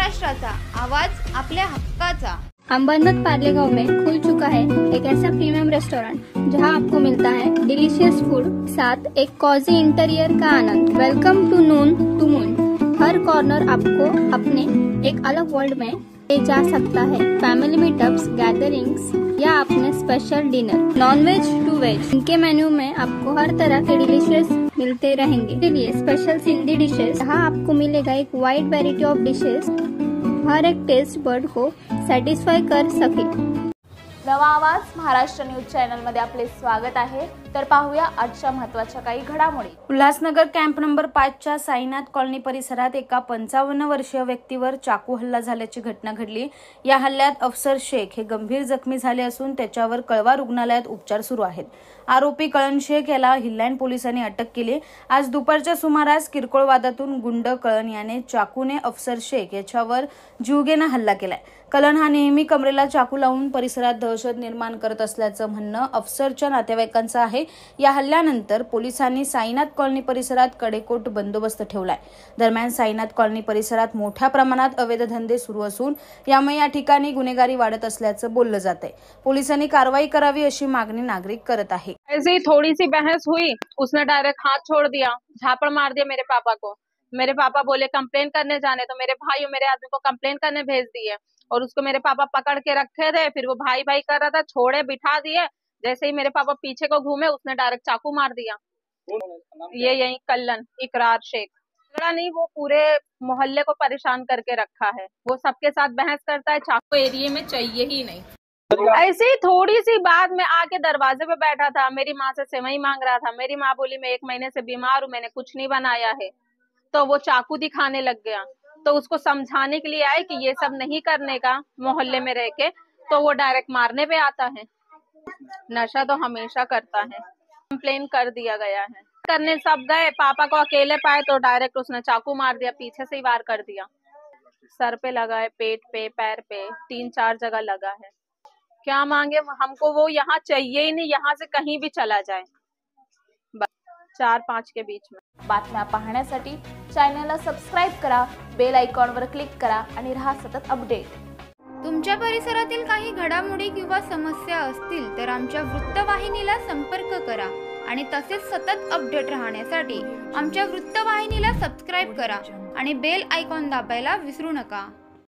महाराष्ट्राचा आवाज आपल्या हक्काचा। अंबरनाथ पार्ले गांव में खुल चुका है एक ऐसा प्रीमियम रेस्टोरेंट जहां आपको मिलता है डिलीशियस फूड साथ एक कॉजी इंटीरियर का आनंद। Welcome to noon to moon. हर कॉर्नर आपको अपने एक अलग वर्ल्ड में ले जा सकता है। फैमिली मीटअप्स, गैदरिंग्स या अपने special dinner, non veg to veg, इनके मेन्यू में आपको हर तरह के डिलीशियस मिलते रहेंगे। इसलिए स्पेशल सिंधी डिशेस, जहाँ आपको मिलेगा एक वाइड वैरायटी ऑफ डिशेस, हर एक टेस्ट बर्ड को सॅटिस्फाय कर सके। नवा आवाज महाराष्ट्र न्यूज चॅनल मध्ये आपले स्वागत आहे। तर पाहूया आजच्या महत्त्वाच्या काही घडामोडी। उल्हासनगर कॅम्प नंबर 5 च्या साईनाथ कॉलनी परिसरात एका 55 वर्षीय व्यक्तीवर चाकू हल्ला झाल्याची घटना घडली। या हल्ल्यात अफसर शेख हे गंभीर जखमी झाले असून त्याच्यावर कळवा रुग्णालयात उपचार सुरू आहेत। आरोपी कळण शेख याला हिल्लँड पोलिसांनी अटक केली। आज दुपारच्या सुमारास किरकोळ वादातून गुंड कळण याने चाकूने अफसर शेख याच्यावर जीवघेणा हल्ला केलाय। कळण हा नेहमी कमरेला चाकू लावून परिसरात दहशत निर्माण करत असल्याचं म्हणणं अफसरच्या नातेवाईकांचं आहे। या हल्ल्यानंतर पोलिसांनी साईनाथ कॉलनी परिसरात कडेकोट बंदोबस्त ठेवलाय। दरम्यान साईनाथ कॉलनी परिसरात मोठ्या प्रमाणात अवैध धंदे सुरू असून यामुळे या ठिकाणी गुन्हेगारी वाढत असल्याचं बोललं जातंय। पोलिसांनी कारवाई करावी अशी मागणी नागरिक करत आहे। ऐसे ही थोड़ी सी बहस हुई, उसने डायरेक्ट हाथ छोड़ दिया, झापड़ मार दिया मेरे पापा को। मेरे पापा बोले कंप्लेन करने जाने, तो मेरे भाई और मेरे आदमी को कंप्लेन करने भेज दिए और उसको मेरे पापा पकड़ के रखे थे। फिर वो भाई भाई कर रहा था, छोड़े बिठा दिए। जैसे ही मेरे पापा पीछे को घूमे, उसने डायरेक्ट चाकू मार दिया। ये यही कल्लन इकरार शेख झगड़ा नहीं, वो पूरे मोहल्ले को परेशान करके रखा है। वो सबके साथ बहस करता है, चाकू एरिया में चाहिए ही नहीं। ऐसे ही थोड़ी सी बात में आके दरवाजे पे बैठा था, मेरी माँ से सेवई मांग रहा था। मेरी माँ बोली मैं 1 महीने से बीमार हूँ, मैंने कुछ नहीं बनाया है। तो वो चाकू दिखाने लग गया। तो उसको समझाने के लिए आए कि ये सब नहीं करने का मोहल्ले में रह के, तो वो डायरेक्ट मारने पे आता है। नशा तो हमेशा करता है। कंप्लेन कर दिया गया है। करने सब गए, पापा को अकेले पाए तो डायरेक्ट उसने चाकू मार दिया, पीछे से ही वार कर दिया। सर पे लगा है, पेट पे, पैर पे, 3-4 जगह लगा है। क्या मांगे हमको, वो यहाँ चाहिए ही नहीं, यहाँ से कहीं भी चला जाए, 4-5 के बीच में। बातम्या पाहण्यासाठी चॅनलला सबस्क्राइब करा, बेल आयकॉनवर क्लिक करा आणि रहा सतत अपडेट। तुमच्या परिसरातील काही घडामोडी किंवा समस्या असतील तर आमच्या वृत्तवाहिनीला संपर्क करा आणि तसेच सतत अपडेट राहण्यासाठी आमच्या वृत्तवाहिनीला सबस्क्राइब करा आणि बेल आयकॉन दाबायला विसरू नका।